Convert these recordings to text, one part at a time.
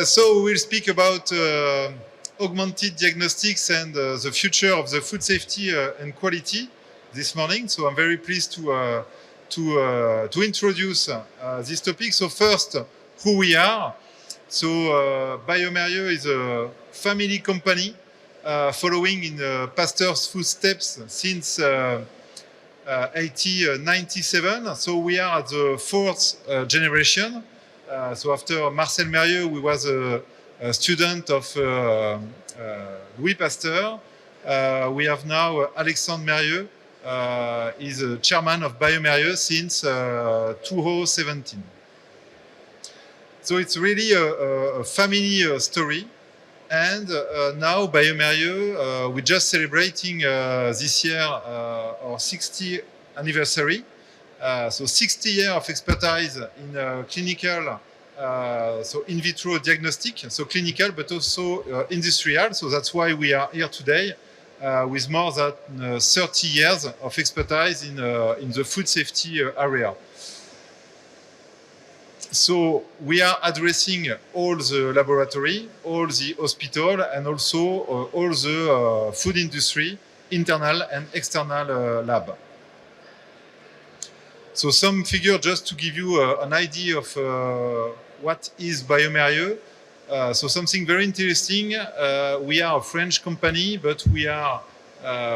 So we'll speak about augmented diagnostics and the future of the food safety and quality this morning. So I'm very pleased to introduce this topic. So first, who we are. So bioMérieux is a family company following in Pasteur's footsteps since 1897. So we are at the fourth generation. So after Marcel Mérieux, we was a student of Louis Pasteur. We have now Alexandre Mérieux, is a chairman of bioMérieux since 2017. So it's really a family story. And now bioMérieux, we're just celebrating this year our 60th anniversary. So 60 years of expertise in clinical, so in vitro diagnostic, so clinical, but also industrial. So that's why we are here today with more than 30 years of expertise in the food safety area. So we are addressing all the laboratory, all the hospital, and also all the food industry, internal and external lab. So some figure just to give you an idea of what is bioMérieux. So something very interesting. We are a French company, but we are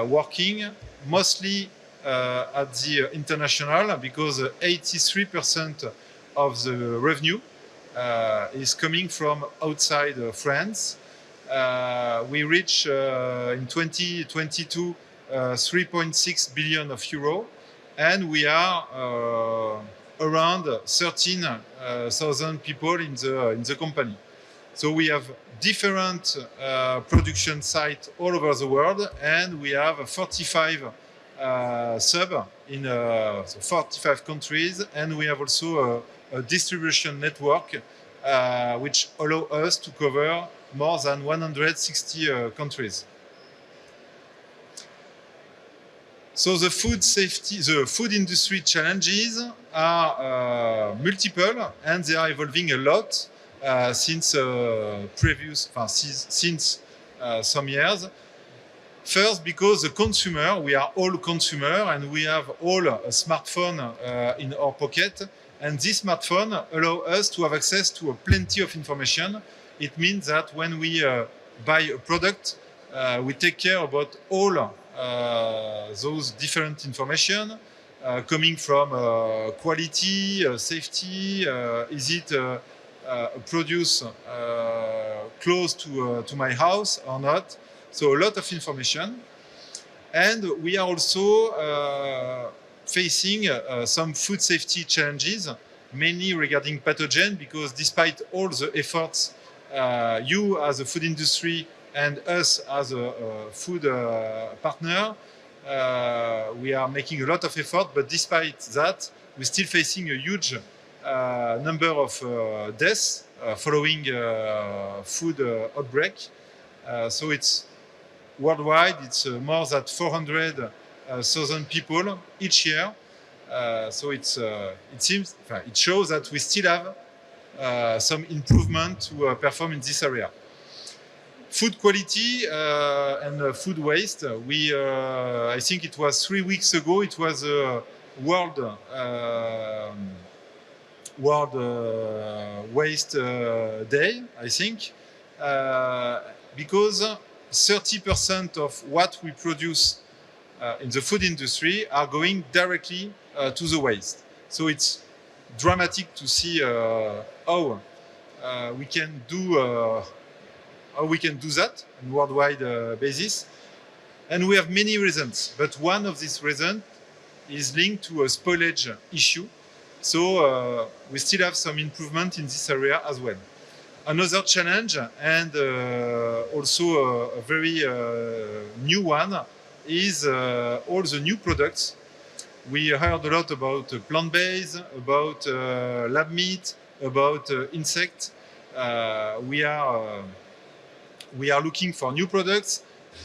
working mostly at the international because 83% of the revenue is coming from outside France. We reach in 2022 3.6 billion of euro. And we are around 13,000 people in the company. So we have different production sites all over the world, and we have 45 sub in 45 countries, and we have also a distribution network which allow us to cover more than 160 countries. So the food safety, the food industry challenges are multiple, and they are evolving a lot since some years. First, because the consumer, we are all consumer, and we have all a smartphone in our pocket, and this smartphone allows us to have access to plenty of information. It means that when we buy a product, we take care about all those different information coming from quality, safety, is it produced close to my house or not? So a lot of information. And we are also facing some food safety challenges, mainly regarding pathogen, because despite all the efforts you as a food industry and us as a food partner, we are making a lot of effort, but despite that, we're still facing a huge number of deaths following food outbreak. So it's worldwide, it's more than 400,000 people each year. So it shows that we still have some improvement to perform in this area. Food quality and food waste. I think it was 3 weeks ago. It was a World Waste Day, I think, because 30% of what we produce in the food industry are going directly to the waste. So it's dramatic to see how we can do. How we can do that on a worldwide basis. And we have many reasons, but one of these reasons is linked to a spoilage issue. So we still have some improvement in this area as well. Another challenge, and also a very new one, is all the new products. We heard a lot about plant-based, about lab meat, about insect. We are looking for new products,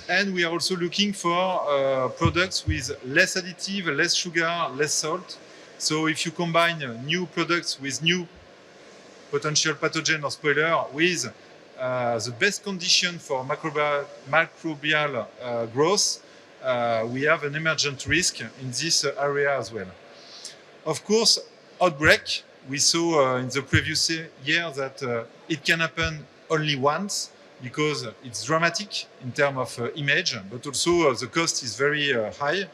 and we are also looking for products with less additive, less sugar, less salt. So if you combine new products with new potential pathogen or spoiler with the best condition for microbial growth, we have an emergent risk in this area as well. Of course, outbreak, we saw in the previous year that it can happen only once because it's dramatic in terms of image, but also the cost is very high.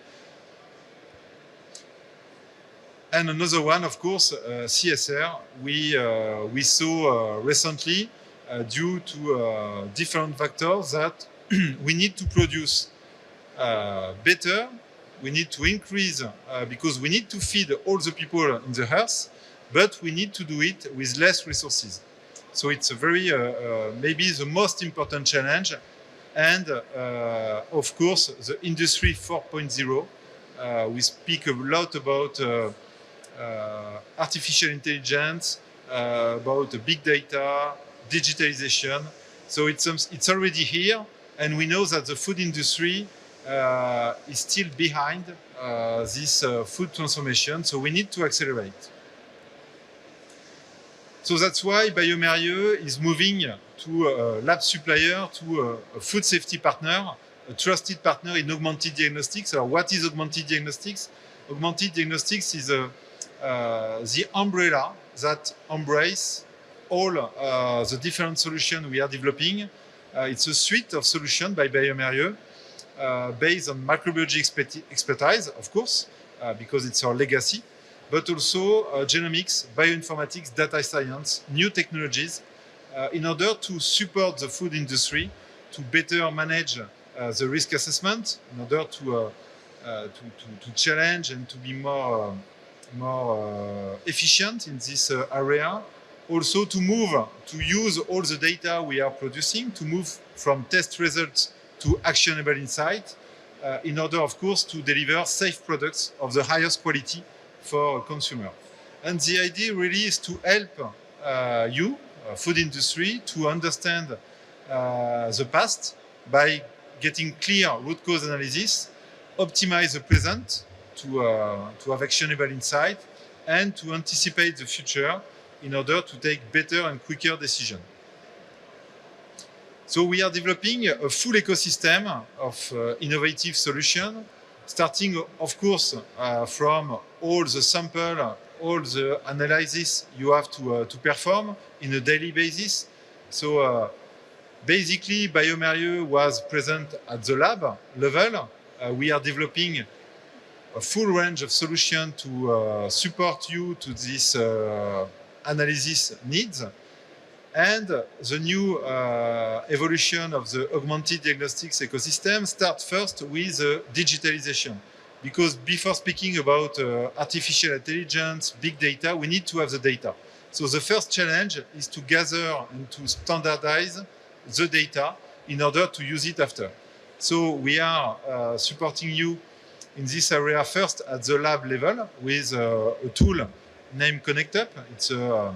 And another one, of course, CSR, we saw recently, due to different factors, that we need to produce better, we need to increase, because we need to feed all the people in the earth, but we need to do it with less resources. So it's a very, maybe the most important challenge. And of course, the Industry 4.0, we speak a lot about artificial intelligence, about big data, digitalization. So it's already here, and we know that the food industry is still behind this food transformation, so we need to accelerate. So that's why bioMérieux is moving to a lab supplier, to a food safety partner, a trusted partner in augmented diagnostics. So what is augmented diagnostics? Augmented diagnostics is the umbrella that embraces all the different solutions we are developing. It's a suite of solutions by bioMérieux based on microbiology expertise, of course, because it's our legacy, but also genomics, bioinformatics, data science, new technologies, in order to support the food industry to better manage the risk assessment, in order to challenge and to be more efficient in this area. Also to use all the data we are producing, to move from test results to actionable insight, in order, of course, to deliver safe products of the highest quality for consumer. And the idea really is to help you, food industry, to understand the past by getting clear root cause analysis, optimize the present to have actionable insight, and to anticipate the future in order to take better and quicker decisions. So we are developing a full ecosystem of innovative solutions, starting, of course, from all the sample, all the analysis you have to perform in a daily basis. So basically, bioMérieux was present at the lab level. We are developing a full range of solutions to support you to this analysis needs. And the new evolution of the augmented diagnostics ecosystem starts first with digitalization. Because before speaking about artificial intelligence, big data, we need to have the data. So the first challenge is to gather and to standardize the data in order to use it after. So we are supporting you in this area first at the lab level with a tool named ConnectUp. It's a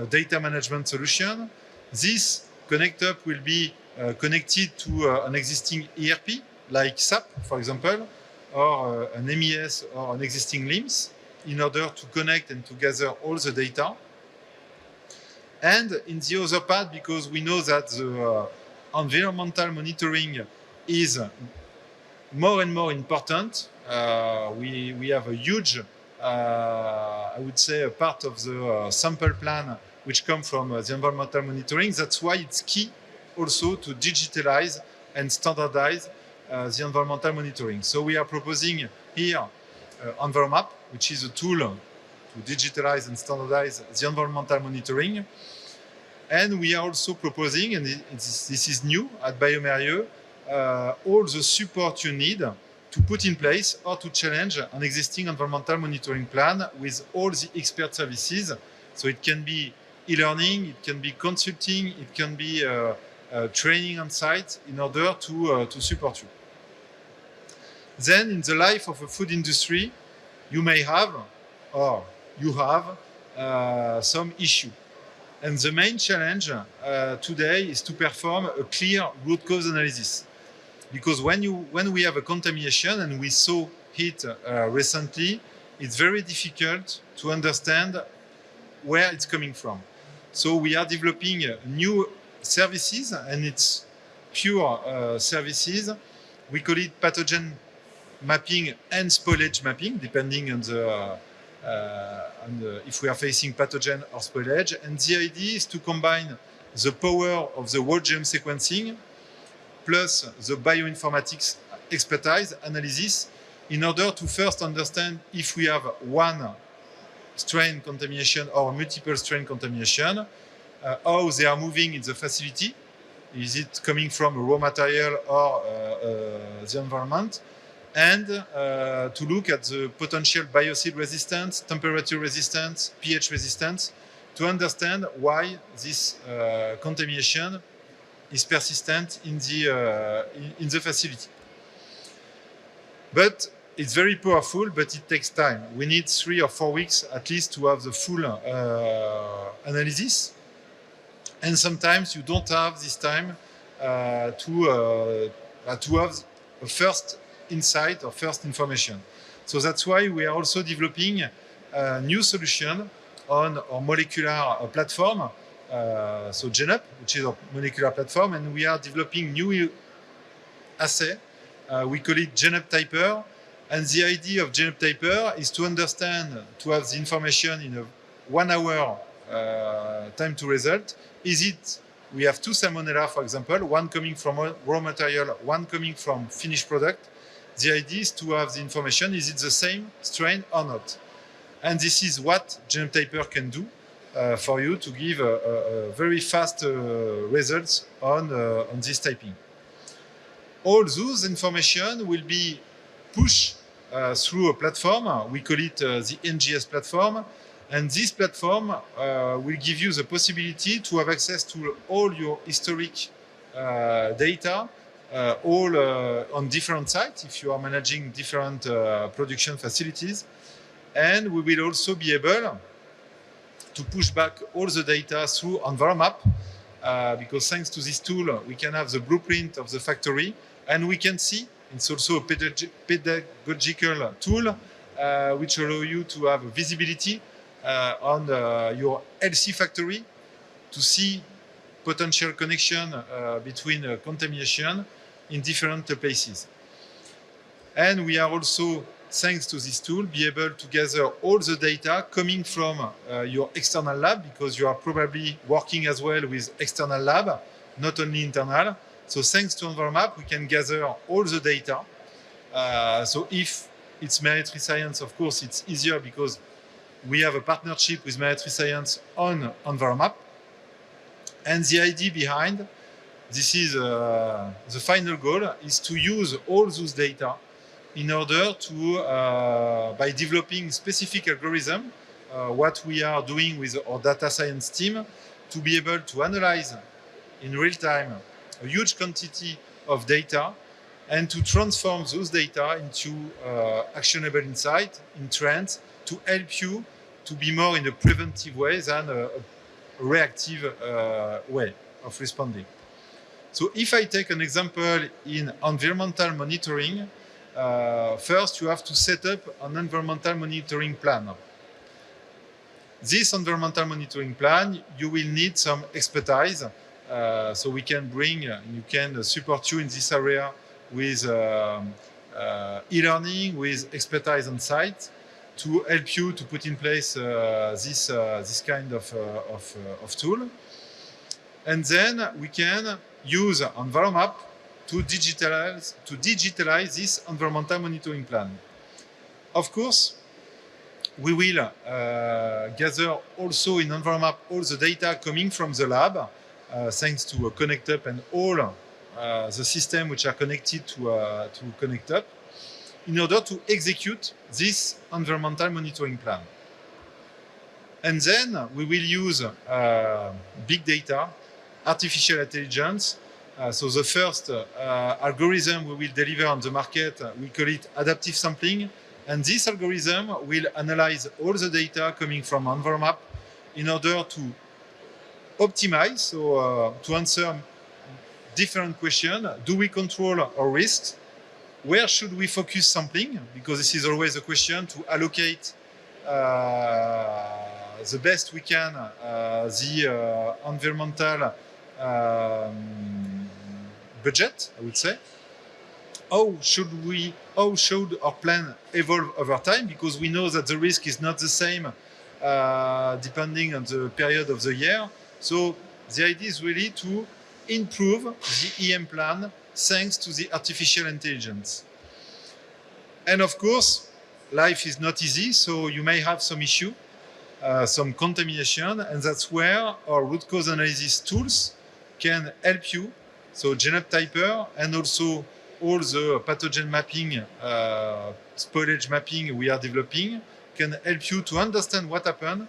data management solution. This ConnectUp will be connected to an existing ERP, like SAP, for example, or an MES or an existing LIMS, in order to connect and to gather all the data. And in the other part, because we know that the environmental monitoring is more and more important, we have a huge, I would say, a part of the sample plan which come from the environmental monitoring. That's why it's key also to digitalize and standardize the environmental monitoring. So we are proposing here EnviroMap, which is a tool to digitalize and standardize the environmental monitoring. And we are also proposing, and this is new at bioMérieux, all the support you need to put in place or to challenge an existing environmental monitoring plan with all the expert services. So it can be e-learning, it can be consulting, it can be training on site in order to support you. Then in the life of a food industry, you may have, or you have, some issue. And the main challenge today is to perform a clear root cause analysis. Because when we have a contamination, and we saw it recently, it's very difficult to understand where it's coming from. So we are developing new services, and it's pure services. We call it pathogen mapping and spoilage mapping, depending on if we are facing pathogen or spoilage. And the idea is to combine the power of the whole genome sequencing plus the bioinformatics expertise analysis in order to first understand if we have one strain contamination or multiple strain contamination, how they are moving in the facility. Is it coming from a raw material or the environment? And to look at the potential biocide resistance, temperature resistance, pH resistance, to understand why this contamination is persistent in the facility. But it's very powerful, but it takes time. We need 3 or 4 weeks at least to have the full analysis. And sometimes you don't have this time to have a first insight or first information. So that's why we are also developing a new solution on our molecular platform, so GenUp, which is our molecular platform, and we are developing new assay. We call it GenUp Typer, and the idea of GenUp Typer is to understand, to have the information in a 1 hour time to result. Is it, we have 2 salmonella, for example, one coming from raw material, one coming from finished product. The idea is to have the information, is it the same strain or not? And this is what GenUp Typer can do for you to give a very fast results on this typing. All those information will be pushed through a platform. We call it the NGS platform. And this platform will give you the possibility to have access to all your historic data, all on different sites if you are managing different production facilities. And we will also be able to push back all the data through EnviroMap, because thanks to this tool, we can have the blueprint of the factory, and we can see, it's also a pedagogical tool, which allow you to have visibility on your LC factory to see potential connection between contamination in different places. And we are also, thanks to this tool, be able to gather all the data coming from your external lab, because you are probably working as well with external lab, not only internal. So thanks to EnviroMap, we can gather all the data. So if it's Meritry Science, of course, it's easier because we have a partnership with Meritry Science on EnviroMap. And the idea behind this is the final goal is to use all those data in order to, by developing specific algorithm, what we are doing with our data science team, to be able to analyze in real time a huge quantity of data and to transform those data into actionable insight in trends to help you to be more in a preventive way than a reactive way of responding. So if I take an example in environmental monitoring, first you have to set up an environmental monitoring plan. This environmental monitoring plan, you will need some expertise. So we can bring, you can support you in this area with e-learning, with expertise on site to help you to put in place this kind of tool. And then we can use EnviroMap to digitalize this environmental monitoring plan. Of course, we will gather also in EnviroMap all the data coming from the lab, thanks to ConnectUp and all the systems which are connected to ConnectUp, in order to execute this environmental monitoring plan. And then we will use big data, artificial intelligence. So the first algorithm we will deliver on the market, we call it adaptive sampling. And this algorithm will analyze all the data coming from EnviroMap in order to optimize, so to answer different questions. Do we control our risks? Where should we focus sampling? Because this is always a question to allocate the best we can the environmental budget, I would say. How should our plan evolve over time? Because we know that the risk is not the same depending on the period of the year. So the idea is really to improve the EM plan thanks to the artificial intelligence. And of course, life is not easy, so you may have some issue, some contamination, and that's where our root cause analysis tools can help you. So Genotyper and also all the pathogen mapping, spoilage mapping we are developing can help you to understand what happened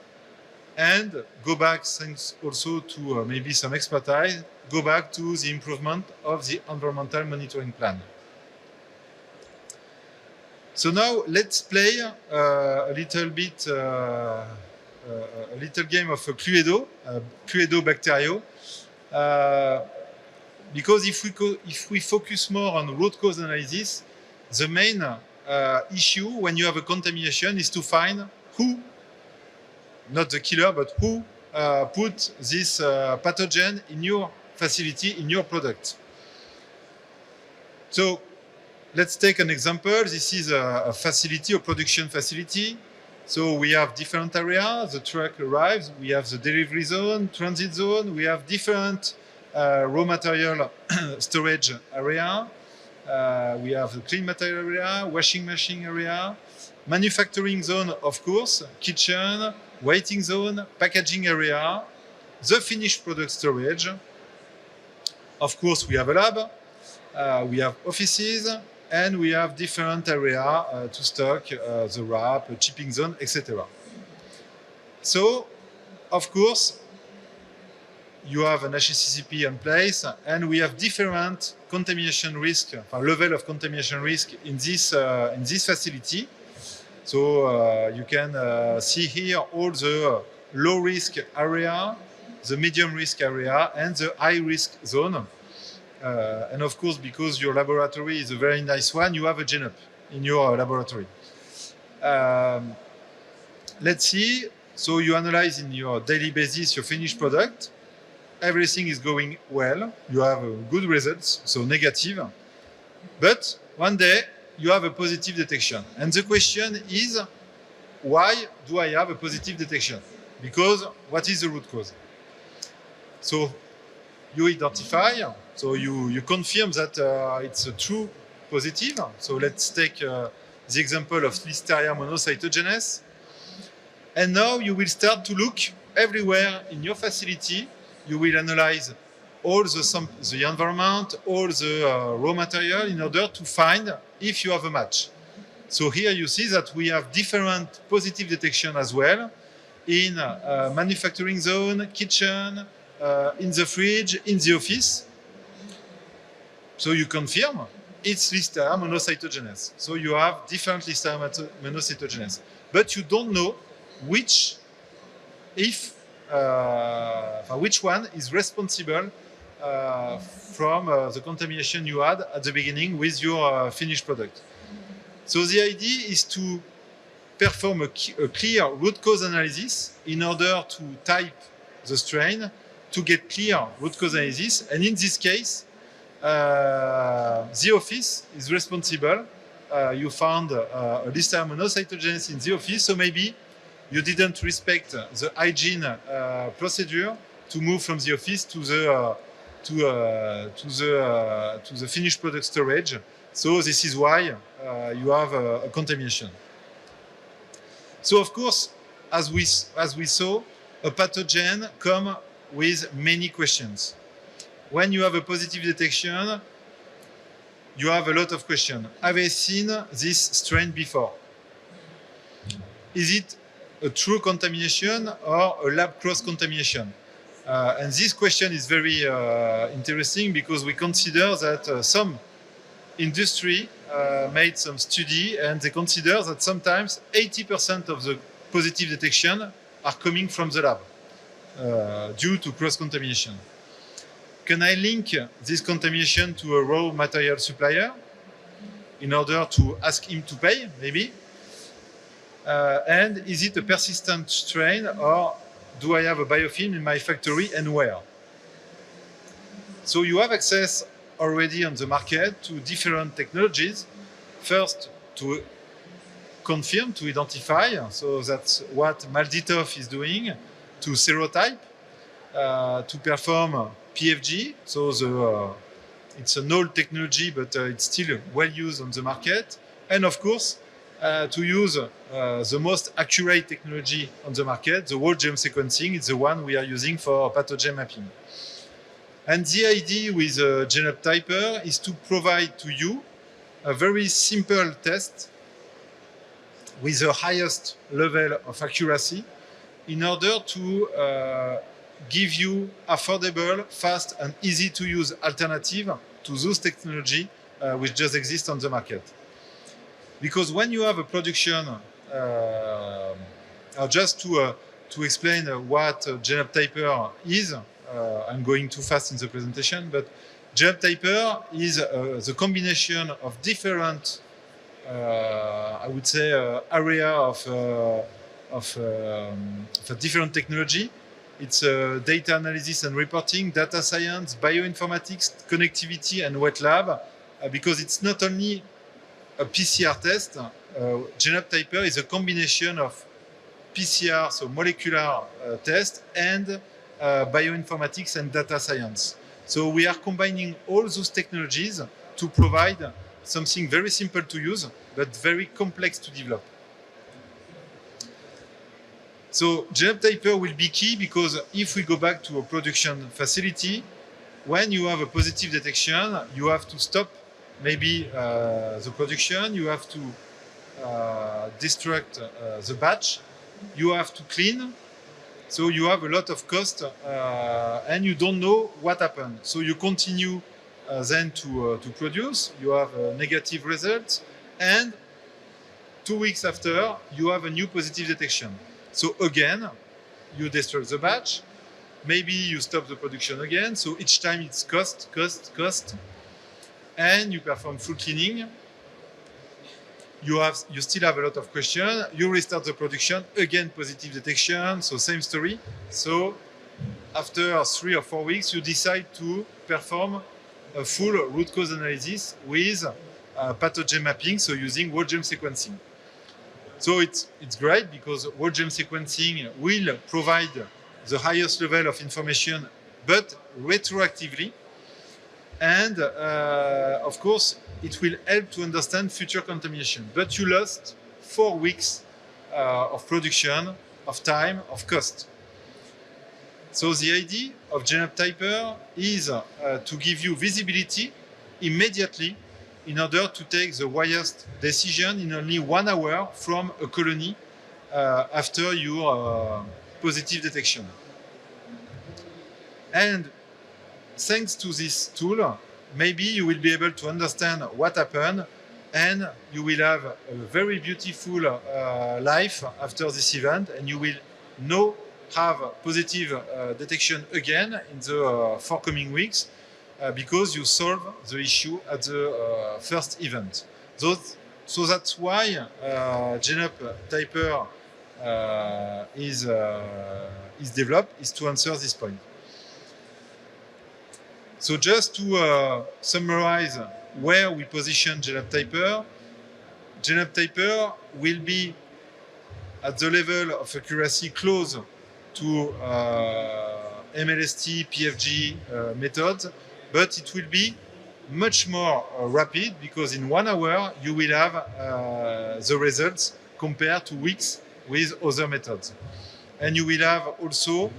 and go back, thanks also to maybe some expertise, go back to the improvement of the environmental monitoring plan. So now let's play a little bit, a little game of Cluedo, Cluedo Bacterio. Because if we focus more on root cause analysis, the main issue when you have a contamination is to find who, not the killer, but who put this pathogen in your facility, in your product. So let's take an example. This is a facility, a production facility. So we have different areas. The truck arrives. We have the delivery zone, transit zone. We have different raw material storage area. We have the clean material area, washing machine area, manufacturing zone, of course, kitchen, waiting zone, packaging area, the finished product storage. Of course, we have a lab, we have offices, and we have different area to stock the wrap, shipping zone, etc. So, of course, you have an HACCP in place, and we have different contamination risk, level of contamination risk in this facility. So you can see here all the low risk area, the medium risk area, and the high risk zone. And of course, because your laboratory is a very nice one, you have a GENUP in your laboratory. Let's see. So you analyze in your daily basis your finished product. Everything is going well. You have good results, so negative. But one day you have a positive detection. And the question is, why do I have a positive detection? Because what is the root cause? So you identify, so you confirm that it's a true positive. So let's take the example of Listeria monocytogenes. And now you will start to look everywhere in your facility. You will analyze all the environment, all the raw material in order to find if you have a match. So here you see that we have different positive detection as well in manufacturing zone, kitchen, in the fridge, in the office. So you confirm it's Listeria monocytogenes. So you have different Listeria monocytogenes. But you don't know which one is responsible from the contamination you had at the beginning with your finished product. So the idea is to perform a clear root cause analysis in order to type the strain to get clear root cause analysis. And in this case, the office is responsible. You found a Listeria monocytogenes in the office, so maybe you didn't respect the hygiene procedure to move from the office to the finished product storage. So this is why you have a contamination. So of course, as we saw, a pathogen comes with many questions. When you have a positive detection, you have a lot of questions. Have I seen this strain before? Is it a true contamination or a lab cross-contamination? And this question is very interesting because we consider that some industry made some study and they consider that sometimes 80% of the positive detection are coming from the lab due to cross-contamination. Can I link this contamination to a raw material supplier in order to ask him to pay, maybe? And is it a persistent strain, or do I have a biofilm in my factory, and where? So you have access already on the market to different technologies. First, to confirm, to identify, so that's what Malditov is doing, to serotype, to perform PFG, so it's an old technology, but it's still well used on the market, and of course, to use the most accurate technology on the market, the whole genome sequencing. It's the one we are using for pathogen mapping. And the idea with Genotyper is to provide to you a very simple test with the highest level of accuracy in order to give you affordable, fast, and easy to use alternative to those technology which just exist on the market. Because when you have a production, just to explain what Genotyper is, I'm going too fast in the presentation, but Genotyper is the combination of different, I would say, area of a different technology. It's data analysis and reporting, data science, bioinformatics, connectivity, and wet lab, because it's not only a PCR test. Genotyper is a combination of PCR, so molecular test, and bioinformatics and data science. So we are combining all those technologies to provide something very simple to use, but very complex to develop. So Genotyper will be key, because if we go back to a production facility, when you have a positive detection, you have to stop maybe the production, you have to destruct the batch, you have to clean, so you have a lot of cost, and you don't know what happened. So you continue then to produce, you have negative results, and 2 weeks after, you have a new positive detection. So again, you destruct the batch, maybe you stop the production again, so each time it's cost, and you perform full cleaning. You still have a lot of questions. You restart the production, again positive detection, so same story. So after 3 or 4 weeks, you decide to perform a full root cause analysis with pathogen mapping, so using whole genome sequencing. So it's great, because whole genome sequencing will provide the highest level of information, but retroactively. And of course, it will help to understand future contamination. But you lost 4 weeks of production, of time, of cost. So the idea of Genotyper is to give you visibility immediately in order to take the wisest decision in only 1 hour from a colony after your positive detection. And thanks to this tool, maybe you will be able to understand what happened, and you will have a very beautiful life after this event, and you will now have positive detection again in the forthcoming weeks, because you solve the issue at the first event. So that's why Genotyper is developed, is to answer this point. So just to summarize where we position Genotyper, Genotyper will be at the level of accuracy close to MLST, PFG methods, but it will be much more rapid, because in 1 hour you will have the results compared to weeks with other methods. And you will have also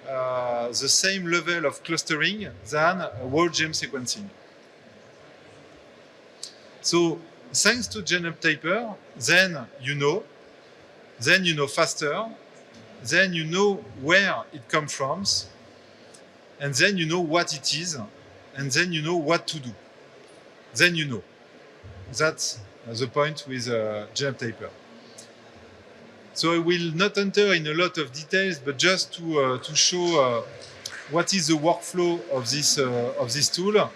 the same level of clustering than whole genome sequencing. So thanks to Genotyper, then you know faster, then you know where it comes from, and then you know what it is, and then you know what to do. Then you know. That's the point with Genotyper. So I will not enter in a lot of details, but just to show what is the workflow of this tool.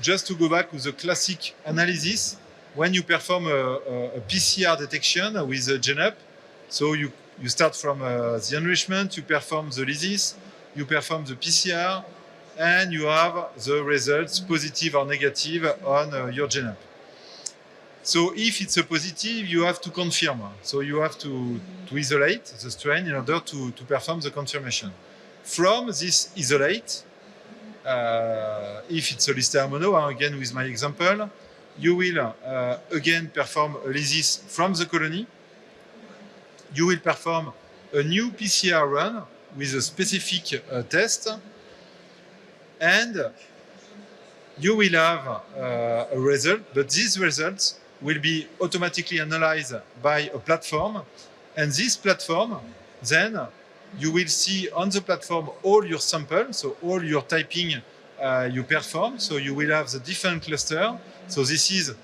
Just to go back to the classic analysis, when you perform a PCR detection with GenUp, so you start from the enrichment, you perform the lysis, you perform the PCR, and you have the results, positive or negative, on your GenUp. So if it's a positive, you have to confirm. So you have to isolate the strain in order to perform the confirmation. From this isolate, if it's a Listeria mono, again with my example, you will again perform a lysis from the colony. You will perform a new PCR run with a specific test, and you will have a result, but these results will be automatically analyzed by a platform, and this platform, then you will see on the platform all your samples, so all your typing you perform, so you will have the different cluster. So this is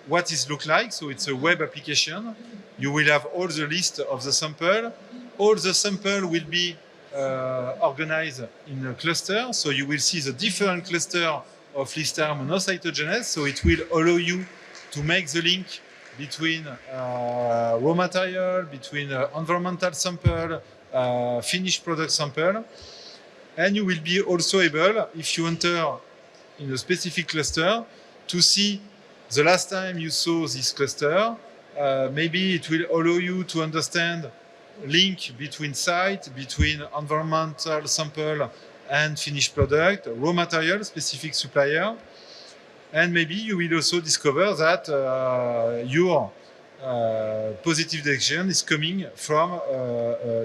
what it looks like, so it's a web application. You will have all the list of the sample. All the sample will be organized in a cluster, so you will see the different cluster of Listeria monocytogenes, so it will allow you to make the link between raw material, between environmental sample, finished product sample, and you will be also able, if you enter in a specific cluster, to see the last time you saw this cluster. Maybe it will allow you to understand link between site, between environmental sample and finished product, raw material, specific supplier. And maybe you will also discover that your positive detection is coming from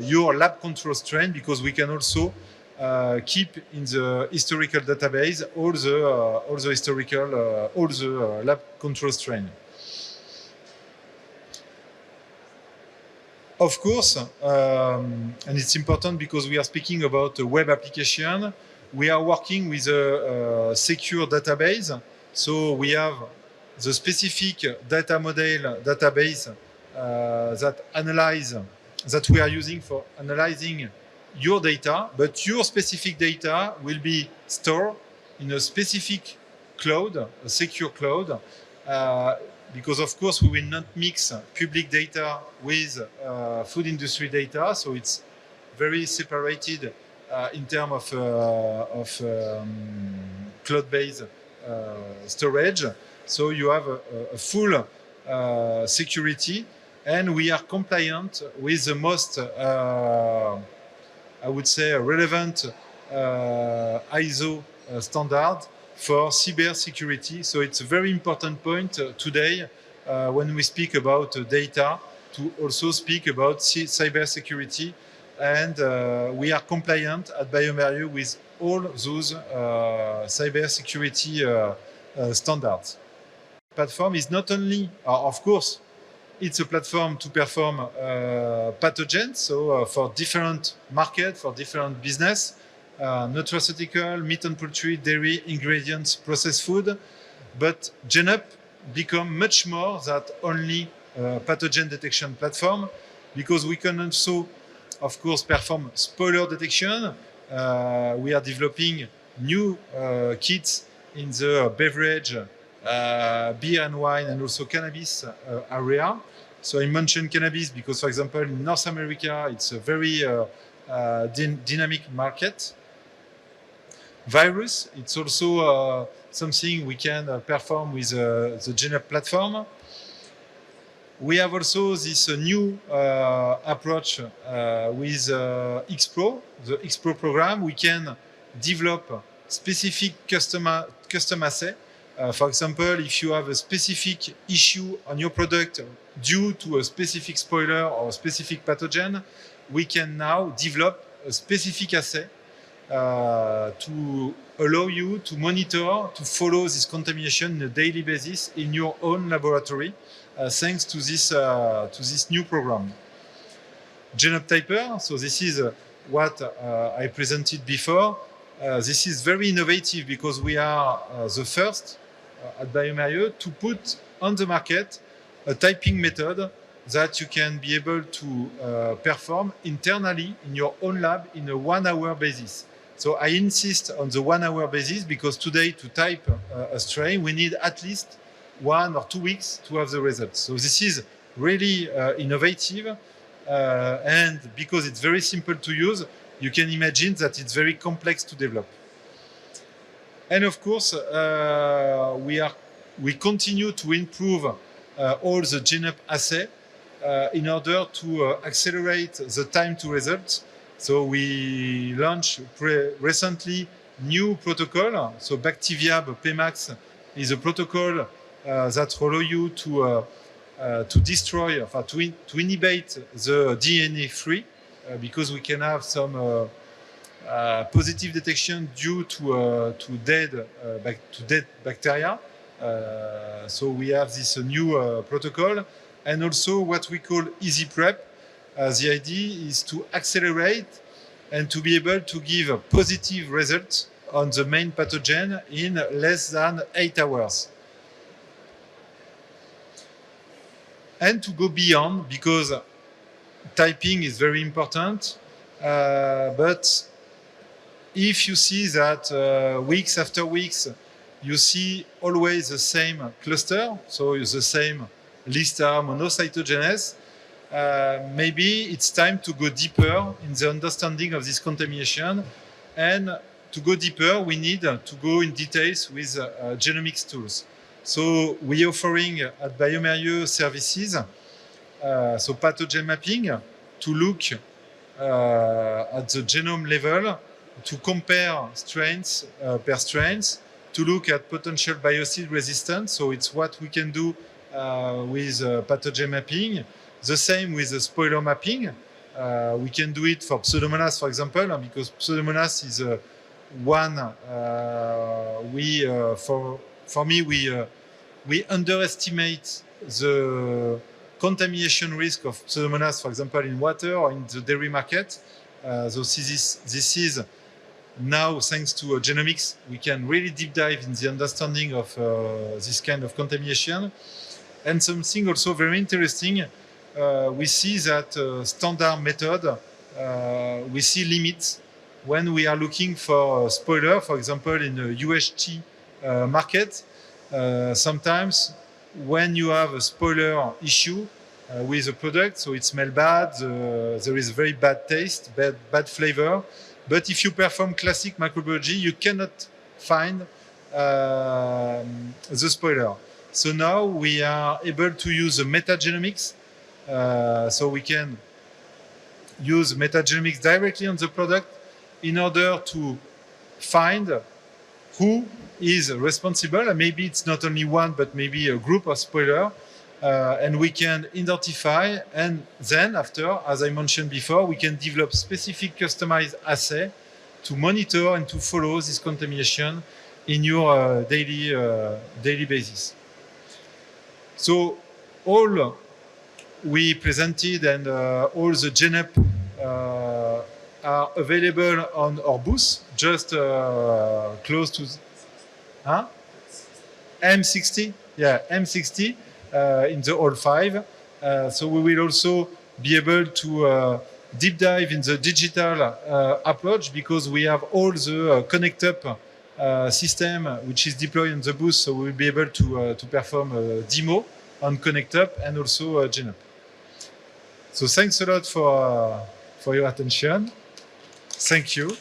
your lab control strain, because we can also keep in the historical database all the historical, all the lab control strain. Of course, and it's important because we are speaking about a web application, we are working with a secure database. So we have the specific data model database that we are using for analyzing your data, but your specific data will be stored in a specific cloud, a secure cloud, because of course we will not mix public data with food industry data, so it's very separated in terms of cloud-based storage. So you have a full security, and we are compliant with the most, I would say, relevant ISO standard for cybersecurity. So it's a very important point today when we speak about data, to also speak about cybersecurity, and we are compliant at bioMérieux with all those cybersecurity standards. Platform is not only, of course, it's a platform to perform pathogens, so for different market, for different business, nutraceutical, meat and poultry, dairy, ingredients, processed food. But GenUp become much more than only a pathogen detection platform, because we can also, of course, perform spoiler detection. We are developing new kits in the beverage, beer and wine, and also cannabis area. So I mentioned cannabis because, for example, in North America, it's a very dynamic market. Virus, it's also something we can perform with the GenUp platform. We have also this new approach with XPro, the XPro program. We can develop specific custom assay. For example, if you have a specific issue on your product due to a specific spoiler or a specific pathogen, we can now develop a specific assay to allow you to monitor, to follow this contamination on a daily basis in your own laboratory, thanks to this new program. GenUp Typer, so this is what I presented before. This is very innovative because we are the first at bioMérieux to put on the market a typing method that you can be able to perform internally in your own lab in a 1 hour basis. So I insist on the 1 hour basis because today to type a strain, we need at least 1 or 2 weeks to have the results. So this is really innovative, and because it's very simple to use, you can imagine that it's very complex to develop. And of course, we continue to improve all the GenUp assay in order to accelerate the time to results. So we launched recently new protocol. So Bactiviab PMAX is a protocol that allow you to destroy, to inhibit the DNA free, because we can have some positive detection due to dead bacteria. So we have this new protocol, and also what we call easy prep. The idea is to accelerate and to be able to give a positive result on the main pathogen in less than 8 hours. And to go beyond, because typing is very important, but if you see that weeks after weeks, you see always the same cluster, so the same Lista monocytogenes, maybe it's time to go deeper in the understanding of this contamination. And to go deeper, we need to go in details with genomics tools. So we are offering at bioMérieux services, so pathogen mapping, to look at the genome level, to compare strains per strains, to look at potential biocide resistance. So it's what we can do with pathogen mapping. The same with the spoiler mapping. We can do it for Pseudomonas, for example, because Pseudomonas is one for me we underestimate the contamination risk of Pseudomonas, for example, in water or in the dairy market. So this is now, thanks to genomics, we can really deep dive in the understanding of this kind of contamination. And something also very interesting, we see that standard method, we see limits when we are looking for spoiler, for example, in the UHT market. Sometimes when you have a spoiler issue with a product, so it smells bad, there is very bad taste, bad flavor. But if you perform classic microbiology, you cannot find the spoiler. So now we are able to use the metagenomics. So we can use metagenomics directly on the product in order to find who is responsible. And maybe it's not only one, but maybe a group of spoilers. And we can identify, and then after, as I mentioned before, we can develop specific customized assay to monitor and to follow this contamination in your daily basis. So all we presented and all the GenUp are available on our booth, just close to M60. Yeah, M60. In the Hall 5. So we will also be able to deep dive in the digital approach, because we have all the ConnectUp system which is deployed on the booth. So we'll be able to perform a demo on ConnectUp and also GenUp. So thanks a lot for your attention. Thank you.